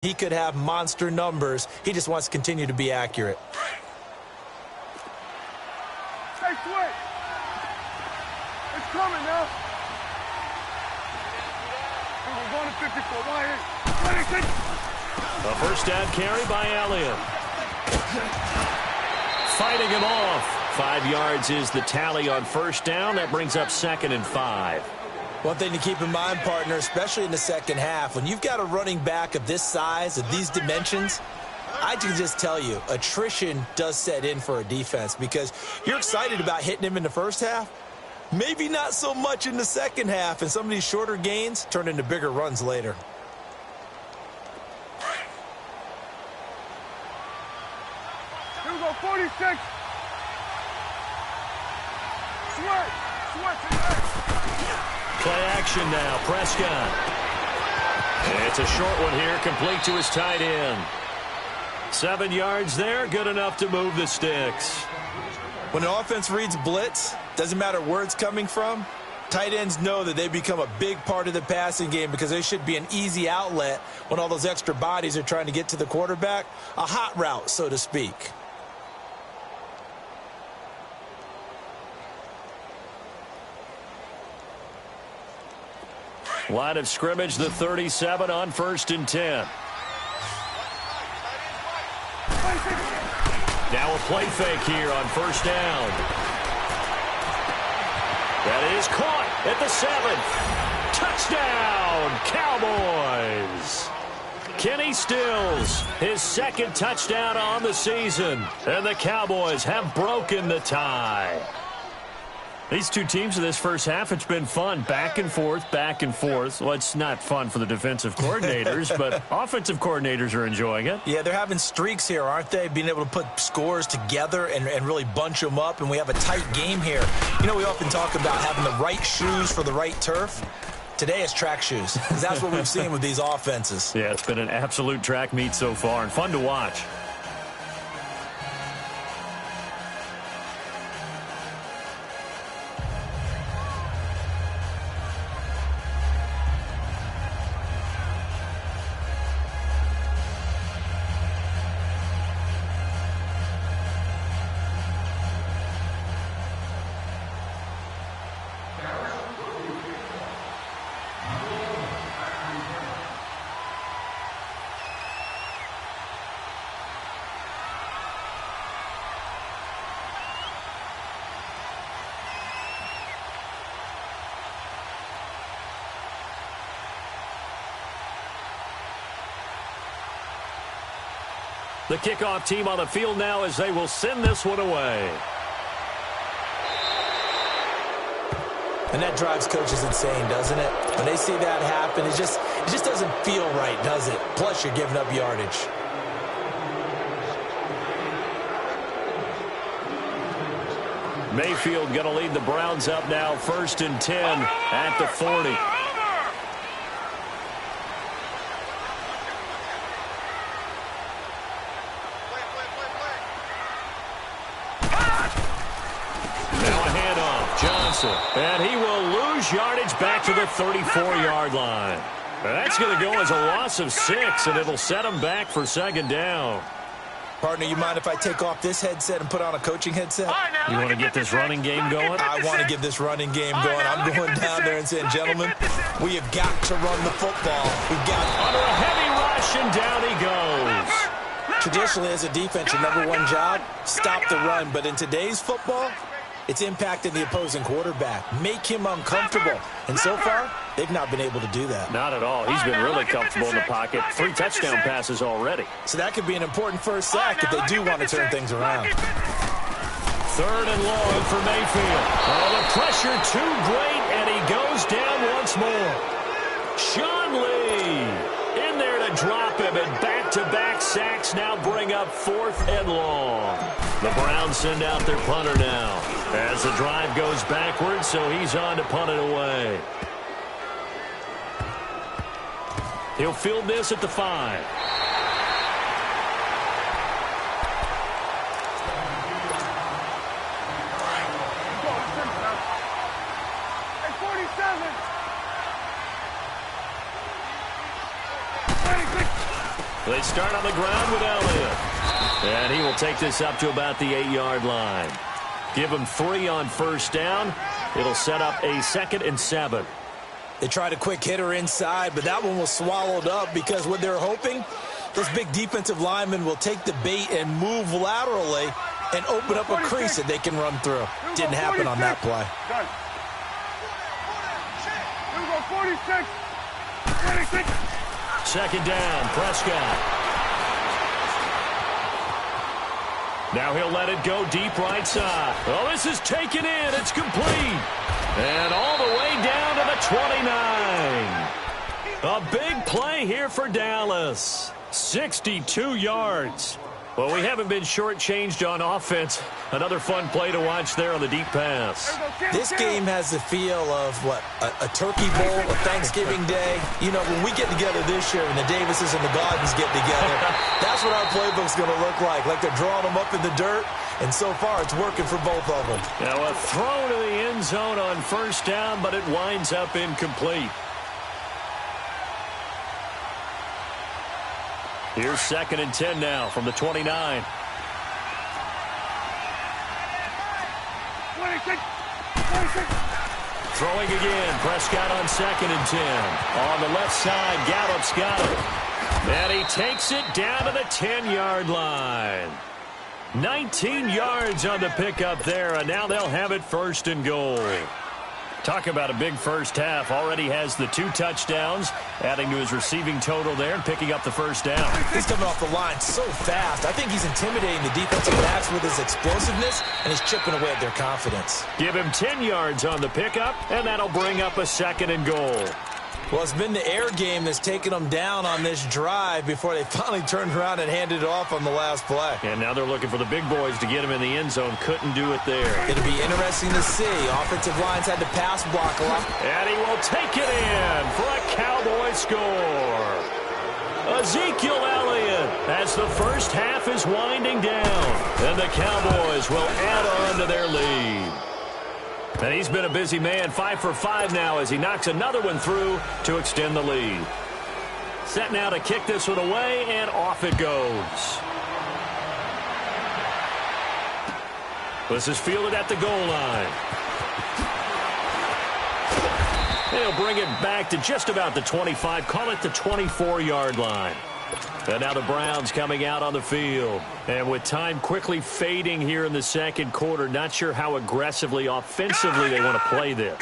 He could have monster numbers. He just wants to continue to be accurate. Hey, Sweat! It's coming now. We're going to 54. A first down carry by Elliott. Fighting him off. 5 yards is the tally on first down. That brings up 2nd and 5. One thing to keep in mind, partner, especially in the second half, when you've got a running back of this size, of these dimensions, I can just tell you, attrition does set in for a defense because you're excited about hitting him in the first half. Maybe not so much in the second half, and some of these shorter gains turn into bigger runs later. Here we go, 46. Sweat to the edge. Play action now, Prescott. It's a short one here, complete to his tight end. 7 yards there, good enough to move the sticks. When an offense reads blitz, doesn't matter where it's coming from, tight ends know that they become a big part of the passing game because they should be an easy outlet when all those extra bodies are trying to get to the quarterback. A hot route, so to speak. Line of scrimmage, the 37 on 1st and 10. Now a play fake here on first down. That is caught at the 7. Touchdown, Cowboys! Kenny Stills, his 2nd touchdown on the season. And the Cowboys have broken the tie. These two teams in this first half, it's been fun. Back and forth, back and forth. Well, it's not fun for the defensive coordinators, but offensive coordinators are enjoying it. Yeah, they're having streaks here, aren't they? Being able to put scores together and really bunch them up, and we have a tight game here. You know, we often talk about having the right shoes for the right turf. Today it's track shoes, because that's what we've seen with these offenses. Yeah, it's been an absolute track meet so far, and fun to watch. The kickoff team on the field now as they will send this one away. And that drives coaches insane, doesn't it? When they see that happen, it just doesn't feel right, does it? Plus, you're giving up yardage. Mayfield going to lead the Browns up now, 1st and 10 at the 40. And he will lose yardage back to the 34-yard line. And that's going to go as a loss of 6, and it'll set him back for 2nd down. Partner, you mind if I take off this headset and put on a coaching headset? You want to get this running game going? I want to get this running game going. I'm going down there and saying, gentlemen, we have got to run the football. We've got under a heavy rush, and down he goes. Traditionally, as a defense, your #1 job, stop the run. But in today's football, it's impacting the opposing quarterback. Make him uncomfortable. And so far, they've not been able to do that. Not at all. He's been really comfortable in the pocket. 3 touchdown passes already. So that could be an important first sack if they do want to turn things around. 3rd and long for Mayfield. Oh, the pressure too great, and he goes down once more. Sean Lee in there to drop him, and back-to-back sacks now bring up 4th and long. The Browns send out their punter now as the drive goes backwards, so he's on to punt it away. He'll field this at the 5. Hey, 47. They start on the ground with Elliott. And he will take this up to about the 8-yard line. Give him 3 on first down. It'll set up a 2nd and 7. They tried a quick hitter inside, but that one was swallowed up because what they're hoping, those big defensive linemen will take the bait and move laterally and open up a crease that they can run through. Didn't happen on that play. Done. Here we go, 46. 46. 2nd down, Prescott. Now he'll let it go deep right side. Oh, this is taken in. It's complete. And all the way down to the 29. A big play here for Dallas. 62 yards. Well, we haven't been shortchanged on offense. Another fun play to watch there on the deep pass. This game has the feel of, what, a turkey bowl, a Thanksgiving day. You know, when we get together this year and the Davises and the Gardens get together, that's what our playbook's going to look like they're drawing them up in the dirt. And so far, it's working for both of them. Now a throw to the end zone on first down, but it winds up incomplete. Here's 2nd and 10 now from the 29. 26. 26. Throwing again. Prescott on 2nd and 10. On the left side, Gallup's got it. And he takes it down to the 10-yard line. 19 yards on the pickup there, and now they'll have it 1st and goal. Talk about a big first half. Already has the 2 touchdowns, adding to his receiving total there and picking up the first down. He's coming off the line so fast. I think he's intimidating the defensive backs with his explosiveness, and he's chipping away at their confidence. Give him 10 yards on the pickup, and that'll bring up a 2nd and goal. Well, it's been the air game that's taken them down on this drive before they finally turned around and handed it off on the last play. And now they're looking for the big boys to get him in the end zone. Couldn't do it there. It'll be interesting to see. Offensive lines had to pass block a lot. And he will take it in for a Cowboy score. Ezekiel Elliott as the first half is winding down. And the Cowboys will add on to their lead. And he's been a busy man, 5 for 5 now as he knocks another one through to extend the lead. Set now to kick this one away, and off it goes. This is fielded at the goal line. They'll bring it back to just about the 25, call it the 24-yard line. And now the Browns coming out on the field. And with time quickly fading here in the second quarter, not sure how aggressively, offensively they want to play this.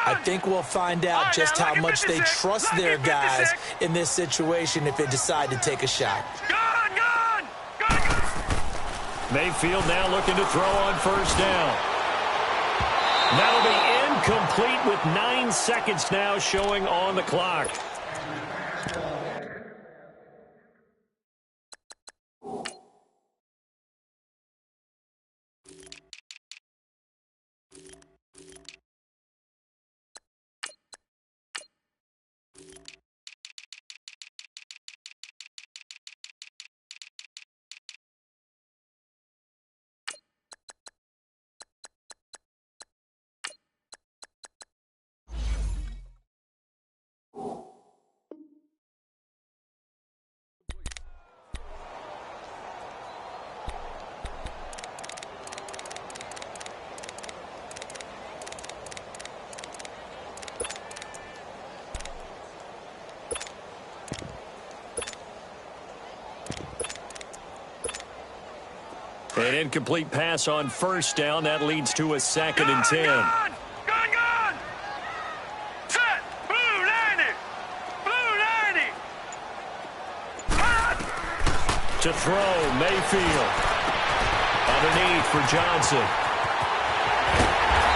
I think we'll find out just how much they trust their guys in this situation if they decide to take a shot. Mayfield now looking to throw on first down. That'll be incomplete with 9 seconds now showing on the clock. An incomplete pass on first down. That leads to a 2nd and 10. Gun! Set! Blue 90! Blue 90! To throw, Mayfield. Underneath for Johnson.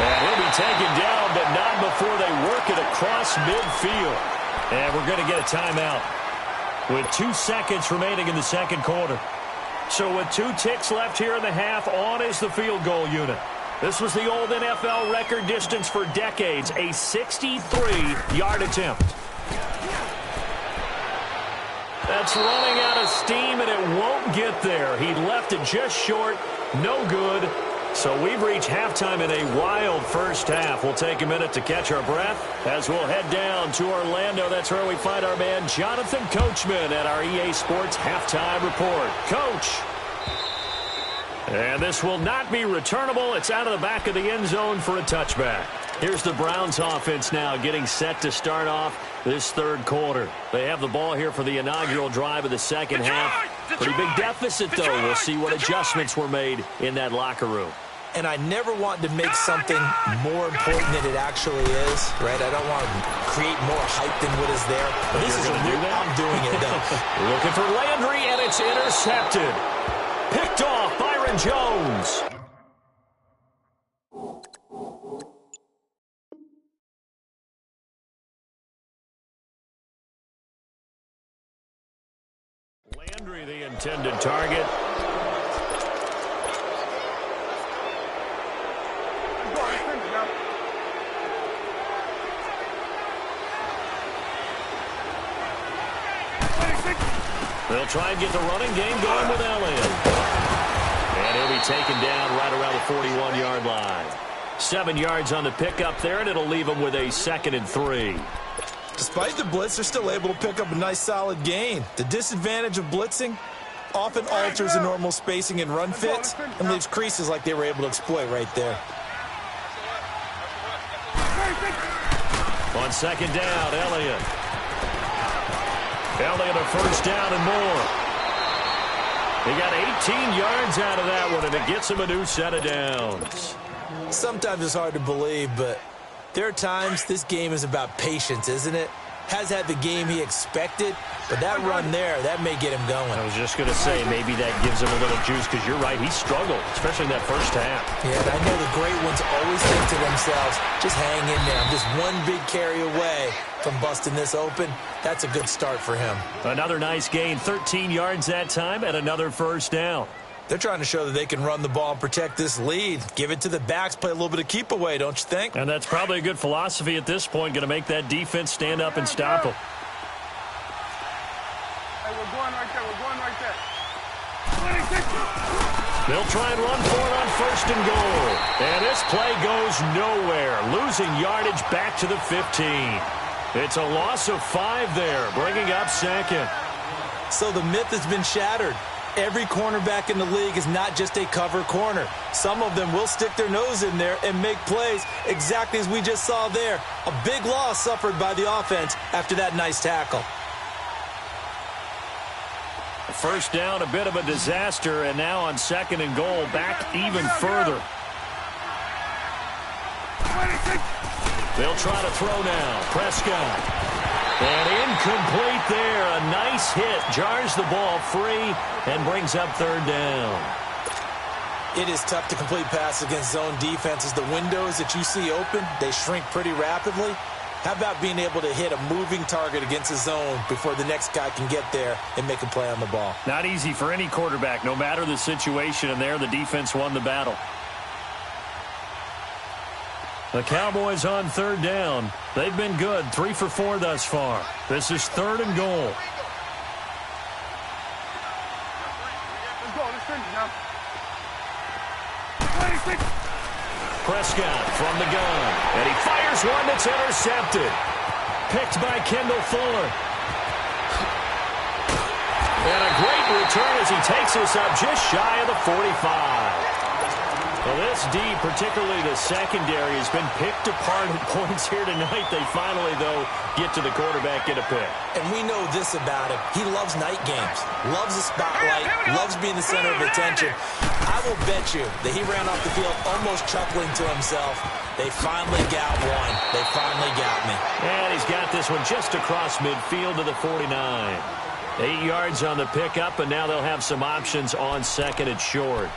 And he'll be taken down, but not before they work it across midfield. And we're going to get a timeout with 2 seconds remaining in the second quarter. So with 2 ticks left here in the half, on is the field goal unit. This was the old NFL record distance for decades, a 63-yard attempt. That's running out of steam, and it won't get there. He left it just short. No good. So we've reached halftime in a wild first half. We'll take a minute to catch our breath as we'll head down to Orlando. That's where we find our man Jonathan Coachman at our EA Sports Halftime Report. Coach. And this will not be returnable. It's out of the back of the end zone for a touchback. Here's the Browns offense now getting set to start off this third quarter. They have the ball here for the inaugural drive of the second half. Pretty big deficit, though. We'll see what adjustments were made in that locker room. And I never want to make something more important than it actually is, right? I don't want to create more hype than what is there. But this is a real, I'm doing it, though. Looking for Landry, and it's intercepted. Picked off Byron Jones. Landry, the intended target. They'll try and get the running game going with Elliott. And he'll be taken down right around the 41-yard line. 7 yards on the pickup there, and it'll leave him with a 2nd and 3. Despite the blitz, they're still able to pick up a nice, solid gain. The disadvantage of blitzing often alters the normal spacing and run fits and leaves creases like they were able to exploit right there. On 2nd down, Elliott. Elliott a first down and more. He got 18 yards out of that one, and it gets him a new set of downs. Sometimes it's hard to believe, but there are times this game is about patience, isn't it? Has had the game he expected, but that run there, that may get him going. I was just going to say, maybe that gives him a little juice, because you're right, he struggled, especially in that first half. Yeah, and I know the great ones always think to themselves, just hang in there. I'm just one big carry away from busting this open. That's a good start for him. Another nice gain, 13 yards that time, and another first down. They're trying to show that they can run the ball and protect this lead. Give it to the backs, play a little bit of keep away, don't you think? And that's probably a good philosophy at this point, going to make that defense stand up and stop them. Hey, we're going right there. We're going right there. They'll try and run for it on 1st and goal. And this play goes nowhere, losing yardage back to the 15. It's a loss of 5 there, bringing up 2nd. So the myth has been shattered. Every cornerback in the league is not just a cover corner. Some of them will stick their nose in there and make plays exactly as we just saw there. A big loss suffered by the offense after that nice tackle. First down, a bit of a disaster, and now on 2nd and goal, back even further. They'll try to throw now. Prescott. And incomplete there. A nice hit. Jars the ball free and brings up 3rd down. It is tough to complete passes against zone defenses. The windows that you see open, they shrink pretty rapidly. How about being able to hit a moving target against a zone before the next guy can get there and make a play on the ball? Not easy for any quarterback, no matter the situation, and there the defense won the battle. The Cowboys on 3rd down. They've been good, 3 for 4 thus far. This is 3rd and goal. Let's go. Let's finish now. Prescott from the gun. And he fires one that's intercepted. Picked by Kendall Fuller. And a great return as he takes us up just shy of the 45. Well, this D, particularly the secondary, has been picked apart at points here tonight. They finally, though, get to the quarterback, get a pick. And we know this about him. He loves night games, loves the spotlight, loves being the center of attention. I will bet you that he ran off the field almost chuckling to himself. They finally got one. They finally got me. And he's got this one just across midfield to the 49. 8 yards on the pickup, and now they'll have some options on 2nd and short.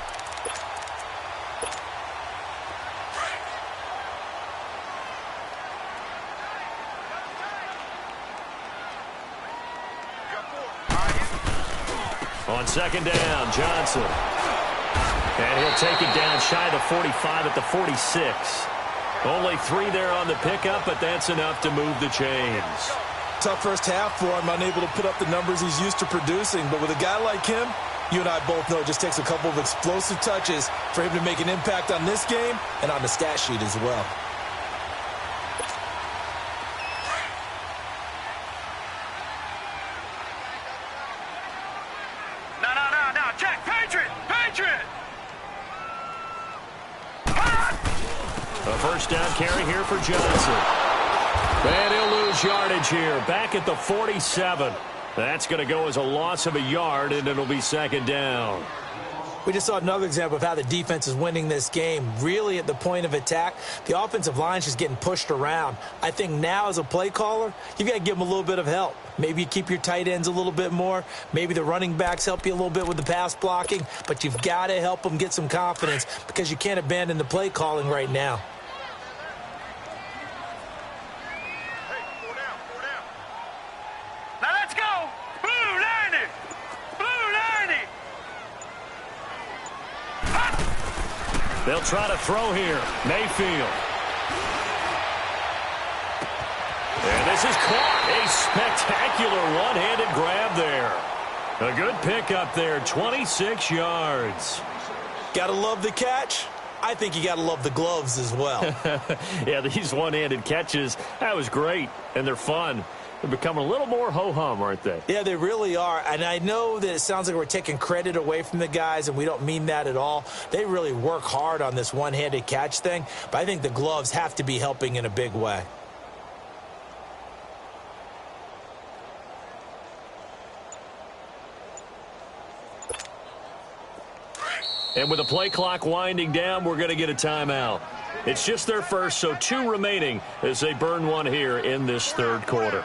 On 2nd down, Johnson. And he'll take it down shy of the 45 at the 46. Only 3 there on the pickup, but that's enough to move the chains. Tough first half for him, unable to put up the numbers he's used to producing. But with a guy like him, You and I both know it just takes a couple of explosive touches for him to make an impact on this game and on the stat sheet as well. No. Check. Patriot. A first down carry here for Johnson. And he'll lose yardage here. Back at the 47. That's going to go as a loss of a yard, and it'll be second down. We just saw another example of how the defense is winning this game. Really at the point of attack, the offensive line's just getting pushed around. I think now as a play caller, you've got to give them a little bit of help. Maybe you keep your tight ends a little bit more. Maybe the running backs help you a little bit with the pass blocking. But you've got to help them get some confidence because you can't abandon the play calling right now. They'll try to throw here. Mayfield. And this is caught. A spectacular one-handed grab there. A good pickup there. 26 yards. Gotta love the catch. I think you gotta love the gloves as well. Yeah, these one-handed catches, that was great. And they're fun. They're becoming a little more ho-hum, aren't they? Yeah, they really are. And I know that it sounds like we're taking credit away from the guys, and we don't mean that at all. They really work hard on this one-handed catch thing, but I think the gloves have to be helping in a big way. And with the play clock winding down, we're going to get a timeout. It's just their first, so 2 remaining as they burn one here in this third quarter.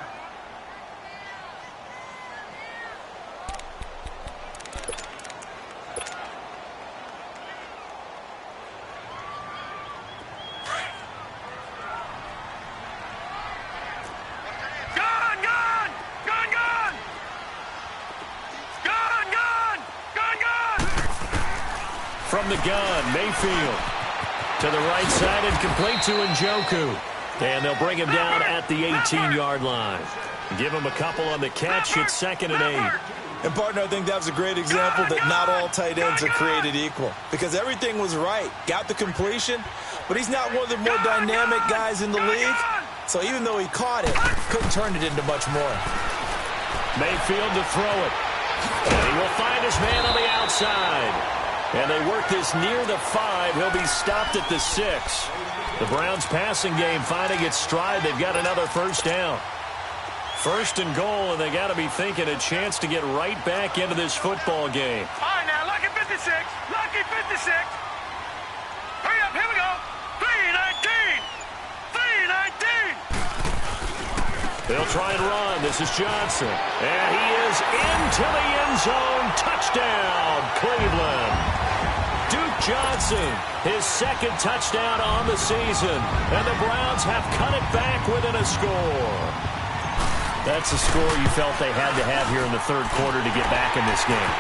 From the gun, Mayfield to the right side and complete to Njoku. And they'll bring him down at the 18-yard line. Give him a couple on the catch. It's 2nd and 8. And, partner, I think that was a great example that not all tight ends are created equal. Because everything was right. Got the completion, but he's not one of the more dynamic guys in the league. So even though he caught it, couldn't turn it into much more. Mayfield to throw it. And he will find his man on the outside. And they work this near the 5. He'll be stopped at the 6. The Browns passing game finding its stride. They've got another first down. 1st and goal, and they got to be thinking a chance to get right back into this football game. All right, now, lucky 56. Lucky 56. Hurry up, here we go. 3-19. 3-19. They'll try and run. This is Johnson. And he is into the end zone. Touchdown, Cleveland. Duke Johnson, his 2nd touchdown on the season. And the Browns have cut it back within a score. That's a score you felt they had to have here in the third quarter to get back in this game.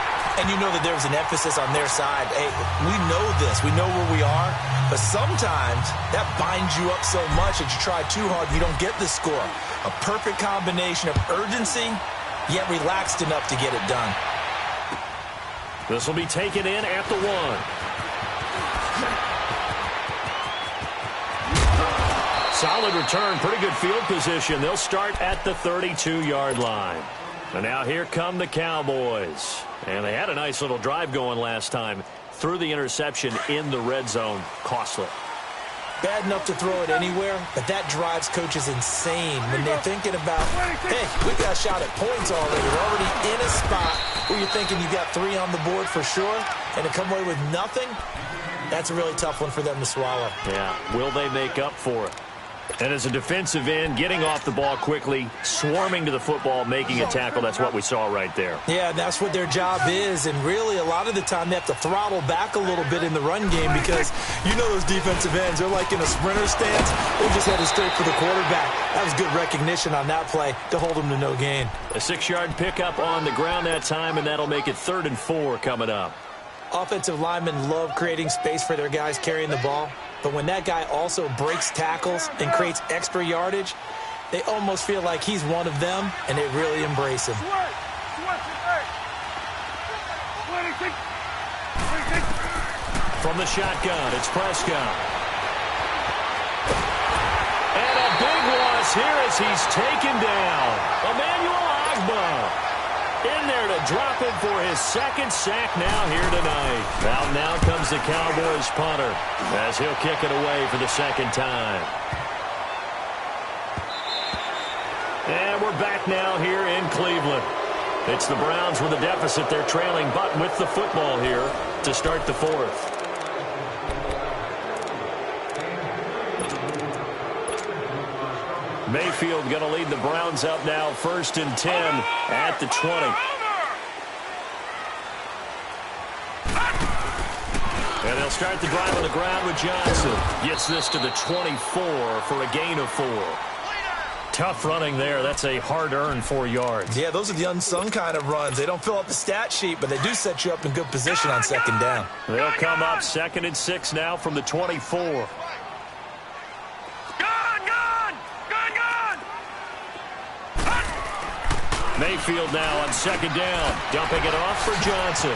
And you know that there was an emphasis on their side. Hey, we know this. We know where we are. But sometimes that binds you up so much that you try too hard and you don't get the score. A perfect combination of urgency, yet relaxed enough to get it done. This will be taken in at the 1. Solid return, pretty good field position. They'll start at the 32-yard line. And now here come the Cowboys. And they had a nice little drive going last time. Threw the interception in the red zone. Costly. Bad enough to throw it anywhere, but that drives coaches insane when they're thinking about, hey, we got a shot at points already. We're already in a spot where you're thinking you got 3 on the board for sure, and to come away with nothing, that's a really tough one for them to swallow. Yeah, will they make up for it? And as a defensive end, getting off the ball quickly, swarming to the football, making a tackle, that's what we saw right there. Yeah, that's what their job is, and really a lot of the time they have to throttle back a little bit in the run game because you know those defensive ends, they're like in a sprinter stance. They just headed straight for the quarterback. That was good recognition on that play to hold them to no gain. A 6-yard pickup on the ground that time, and that'll make it 3rd and 4 coming up. Offensive linemen love creating space for their guys carrying the ball. But when that guy also breaks tackles and creates extra yardage, they almost feel like he's one of them, and they really embrace him. 26. From the shotgun, it's Prescott. And a big loss here as he's taken down. Emmanuel Ogbah in there to drop him for his second sack now here tonight. Out now comes the Cowboys punter as he'll kick it away for the second time. And we're back now here in Cleveland. It's the Browns with a deficit. They're trailing, but with the football here to start the fourth. Mayfield going to lead the Browns up now, 1st and 10 at the 20. And they'll start the drive on the ground with Johnson. Gets this to the 24 for a gain of 4. Tough running there. That's a hard-earned 4 yards. Yeah, those are the unsung kind of runs. They don't fill up the stat sheet, but they do set you up in good position on second down. They'll come up 2nd and 6 now from the 24. Mayfield now on 2nd down, dumping it off for Johnson.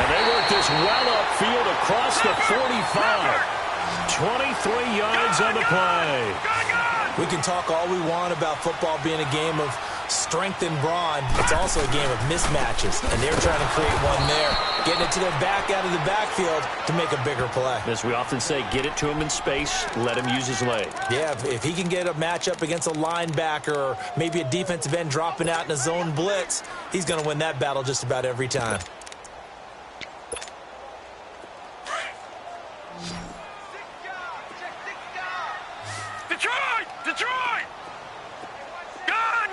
And they work this well upfield across the 45. 23 yards on the play. We can talk all we want about football being a game of strength and brawn. It's also a game of mismatches, and they're trying to create one there, getting it to their back out of the backfield to make a bigger play. As we often say, get it to him in space, let him use his leg. Yeah, if he can get a matchup against a linebacker or maybe a defensive end dropping out in a zone blitz, he's going to win that battle just about every time. Detroit! Gun!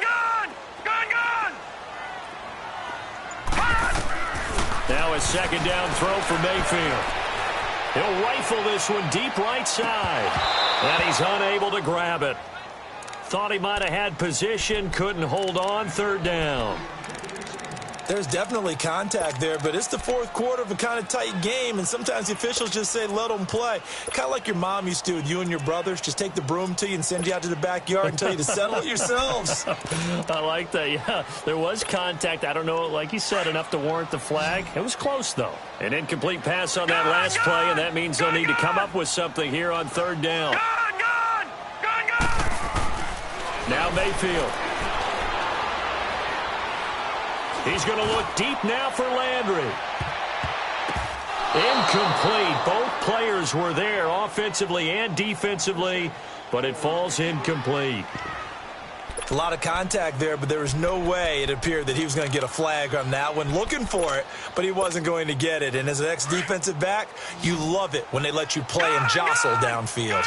Now a 2nd down throw for Mayfield. He'll rifle this one deep right side. And he's unable to grab it. Thought he might have had position, couldn't hold on, 3rd down. There's definitely contact there, but it's the 4th quarter of a kind of tight game, and sometimes the officials just say, let them play. Kind of like your mom used to with you and your brothers. Just take the broom to you and send you out to the backyard and tell you to settle it yourselves. I like that, yeah. There was contact. I don't know, like you said, enough to warrant the flag. It was close, though. An incomplete pass on that last play, and that means they'll need to come up with something here on 3rd down. Now Mayfield. He's going to look deep now for Landry. Incomplete. Both players were there offensively and defensively, but it falls incomplete. A lot of contact there, but there was no way it appeared that he was going to get a flag on that one. Looking for it, but he wasn't going to get it. And as an ex-defensive back, you love it when they let you play and jostle downfield.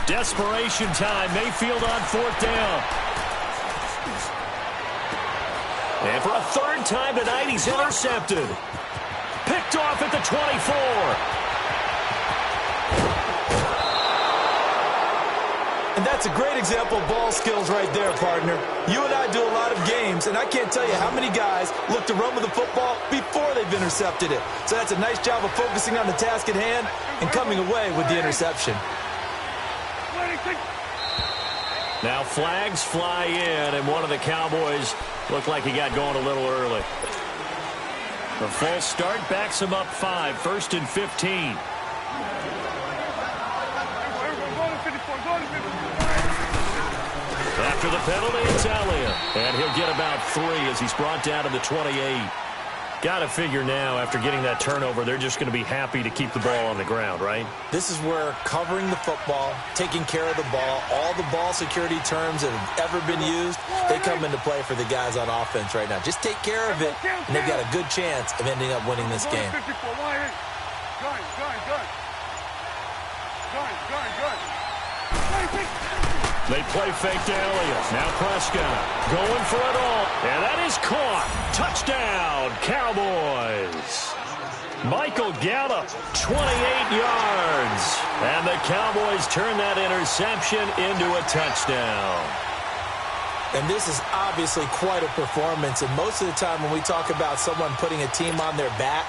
Desperation time. Mayfield on 4th down. And for a 3rd time tonight, he's intercepted. Picked off at the 24. And that's a great example of ball skills right there, partner. You and I do a lot of games, and I can't tell you how many guys look to run with the football before they've intercepted it. So that's a nice job of focusing on the task at hand and coming away with the interception. Now flags fly in, and one of the Cowboys looked like he got going a little early. The false start backs him up 5, 1st and 15. After the penalty, it's Elliott. And he'll get about 3 as he's brought down to the 28. Got to figure now, after getting that turnover, they're just going to be happy to keep the ball on the ground, right? This is where covering the football, taking care of the ball, all the ball security terms that have ever been used, they come into play for the guys on offense right now. Just take care of it, and they've got a good chance of ending up winning this game. They play fake to Elliott. Now Prescott going for it all. And that is caught. Touchdown, Cowboys. Michael Gallup, 28 yards. And the Cowboys turn that interception into a touchdown. And this is obviously quite a performance. And most of the time when we talk about someone putting a team on their back,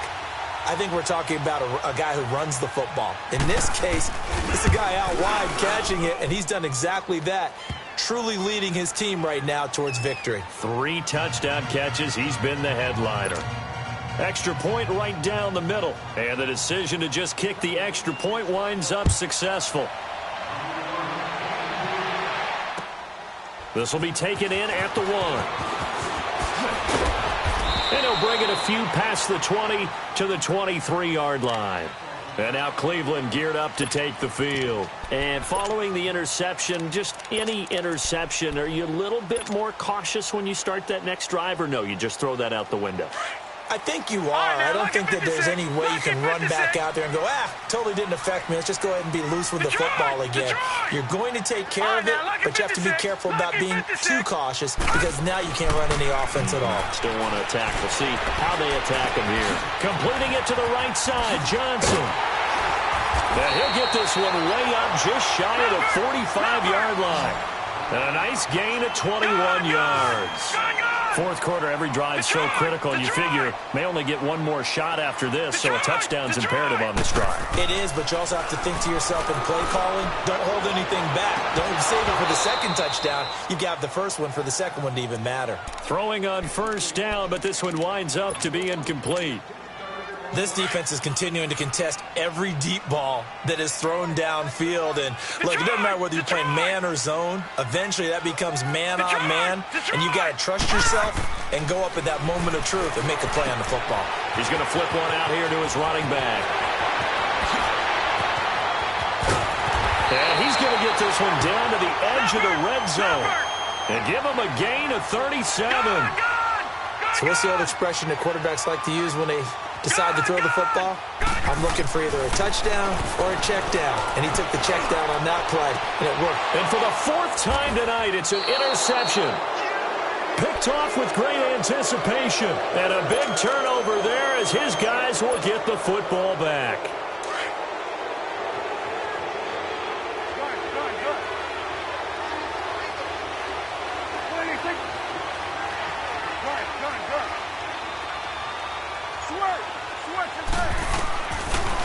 I think we're talking about a guy who runs the football. In this case, it's a guy out wide catching it, and he's done exactly that, truly leading his team right now towards victory. 3 touchdown catches. He's been the headliner. Extra point right down the middle. And the decision to just kick the extra point winds up successful. This will be taken in at the 1. And he'll bring it a few past the 20 to the 23-yard line. And now Cleveland geared up to take the field. And following the interception, just any interception, are you a little bit more cautious when you start that next drive, or no, you just throw that out the window? I think you are. I don't think that there's any way you can run back out there and go, totally didn't affect me. Let's just go ahead and be loose with the football again. You're going to take care of it, but you have to be careful about being too cautious because now you can't run any offense at all. Still want to attack. We'll see how they attack him here. Completing it to the right side, Johnson. And he'll get this one way up just shy of the 45-yard line. And a nice gain of 21 yards. Fourth quarter, every drive so critical, and you figure may only get one more shot after this, so a touchdown's imperative on this drive. It is, but you also have to think to yourself in play calling, don't hold anything back. Don't save it for the second touchdown. You got the first one for the second one to even matter. Throwing on first down, but this one winds up to be incomplete. This defense is continuing to contest every deep ball that is thrown downfield. And, look, it doesn't matter whether you're playing man or zone. Eventually, that becomes man on man, and you've got to trust yourself and go up at that moment of truth and make a play on the football. He's going to flip one out here to his running back. And he's going to get this one down to the edge of the red zone and give him a gain of 37. So what's the old expression that quarterbacks like to use when they decide to throw the football? I'm looking for either a touchdown or a check down. And he took the check down on that play, and it worked. And for the 4th time tonight, it's an interception. Picked off with great anticipation. And a big turnover there as his guys will get the football back.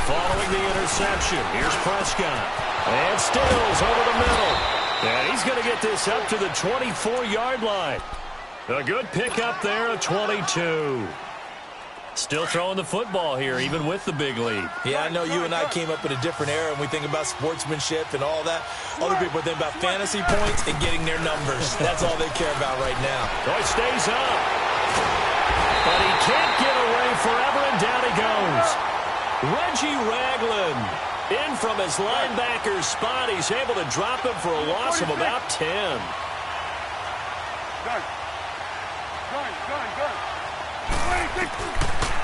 Following the interception, here's Prescott. And Stills over the middle. And he's going to get this up to the 24-yard line. A good pickup there, a 22. Still throwing the football here, even with the big lead. Yeah, I know you and I came up in a different era, and we think about sportsmanship and all that. Other people think about fantasy points and getting their numbers. That's all they care about right now. Oh, he stays up. But he can't get away forever, and down he goes. Reggie Ragland in from his linebacker spot. He's able to drop him for a loss of about 10.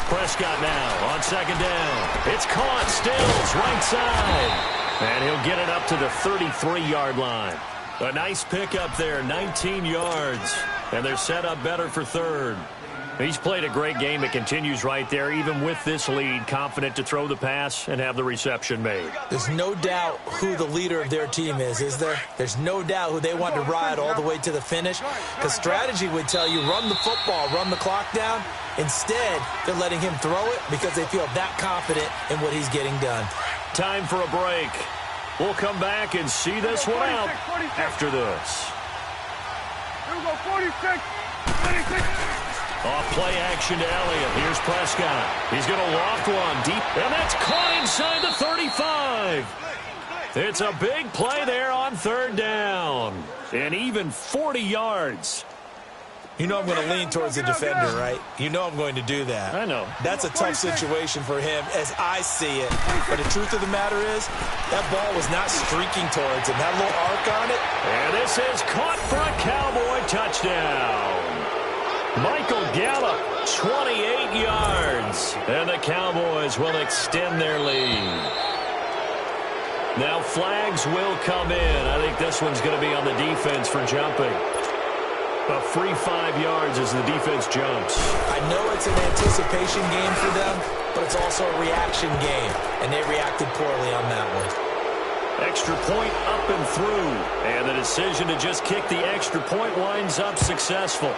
Prescott now on second down. It's caught. Stills right side. And he'll get it up to the 33-yard line. A nice pickup there, 19 yards. And they're set up better for third. He's played a great game. It continues right there, even with this lead, confident to throw the pass and have the reception made. There's no doubt who the leader of their team is there? There's no doubt who they want to ride all the way to the finish, because strategy would tell you run the football, run the clock down. Instead, they're letting him throw it because they feel that confident in what he's getting done. Time for a break. We'll come back and see this one out after this. Here we go, 46, 26. Off play action to Elliott. Here's Prescott. He's going to loft one deep, and that's caught inside the 35. It's a big play there on third down. And even 40 yards. You know I'm going to lean towards the defender, right? You know I'm going to do that. I know. That's a tough situation for him as I see it. But the truth of the matter is, that ball was not streaking towards him. That little arc on it. And this is caught for a Cowboy touchdown. Michael Gallup, 28 yards. And the Cowboys will extend their lead. Now flags will come in. I think this one's going to be on the defense for jumping. A free 5 yards as the defense jumps. I know it's an anticipation game for them, but it's also a reaction game, and they reacted poorly on that one. Extra point up and through. And the decision to just kick the extra point winds up successful.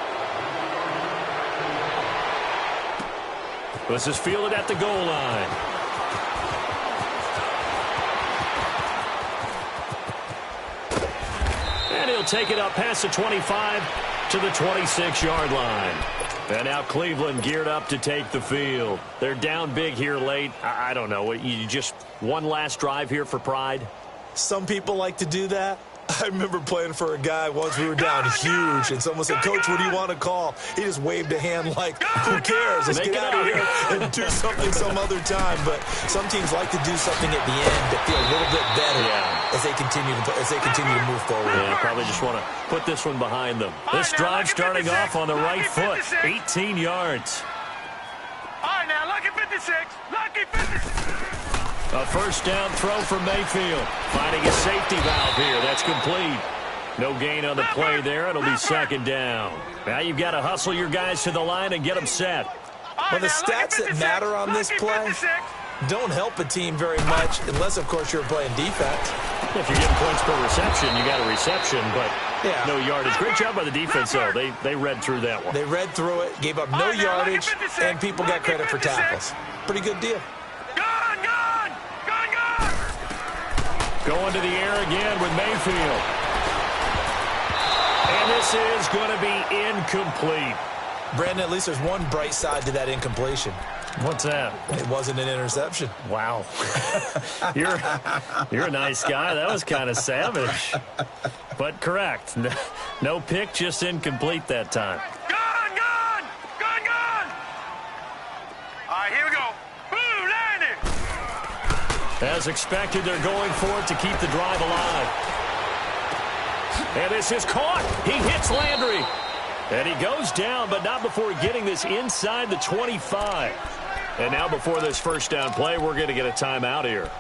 This is fielded at the goal line. And he'll take it up past the 25 to the 26-yard line. And now Cleveland geared up to take the field. They're down big here late. I don't know. You just one last drive here for pride? Some people like to do that. I remember playing for a guy once. We were down huge, and someone said, "Coach, what do you want to call?" He just waved a hand like, "Who cares? Let's get out of here and do something some other time." But some teams like to do something at the end that feel a little bit better as they continue to move forward. Yeah, probably just want to put this one behind them. This drive starting off on the right foot, 18 yards. All right, now, lucky 56. Lucky 56. A first down throw from Mayfield. Finding a safety valve here. That's complete. No gain on the play there. It'll be second down. Now you've got to hustle your guys to the line and get them set. Well, the stats that matter on this play don't help a team very much unless, of course, you're playing defense. If you're getting points per reception, you got a reception, but no yardage. Great job by the defense, though. They read through that one. They read through it, gave up no yardage, and people got credit for tackles. Pretty good deal. Going to the air again with Mayfield. And this is going to be incomplete. Brandon, at least there's one bright side to that incompletion. What's that? It wasn't an interception. Wow. You're a nice guy. That was kind of savage. But correct. No pick, just incomplete that time. Gone! All right, here we go. Boom, landed. As expected, they're going for it to keep the drive alive. And this is caught. He hits Landry. And he goes down, but not before getting this inside the 25. And now before this first down play, we're going to get a timeout here,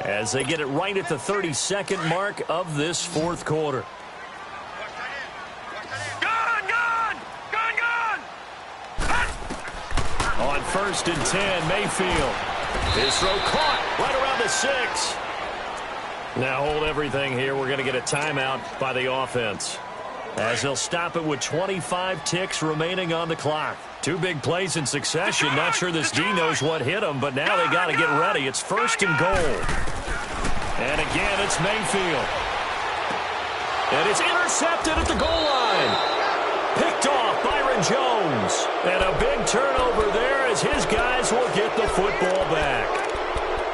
as they get it right at the 32nd mark of this fourth quarter. On 1st and 10, Mayfield. His throw caught right around the 6. Now hold everything here. We're going to get a timeout by the offense, as they'll stop it with 25 ticks remaining on the clock. Two big plays in succession. Not sure this D knows what hit him, but now they got to get ready. It's 1st and goal. And again, it's Mayfield. And it's intercepted at the goal line. Picked off Byron Jones. And a big turnover there as his guys will get the football back.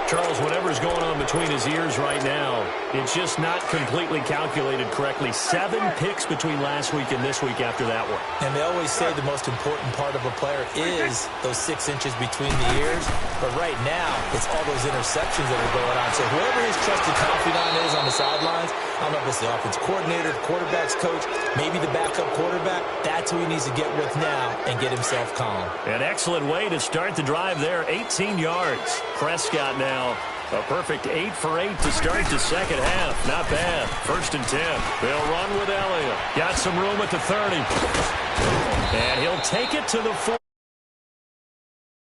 Charles, whatever's going on between his ears right now, it's just not completely calculated correctly. 7 picks between last week and this week after that one. And they always say the most important part of a player is those 6 inches between the ears. But right now, it's all those interceptions that are going on. So whoever his trusted confidant is on the sidelines, I don't know if it's the offense coordinator, the quarterback's coach, maybe the backup quarterback, that's who he needs to get with now and get himself calm. An excellent way to start the drive there, 18 yards. Prescott now a perfect 8 for 8 to start the second half. Not bad. 1st and 10. They'll run with Elliott. Got some room at the 30. And he'll take it to the 4.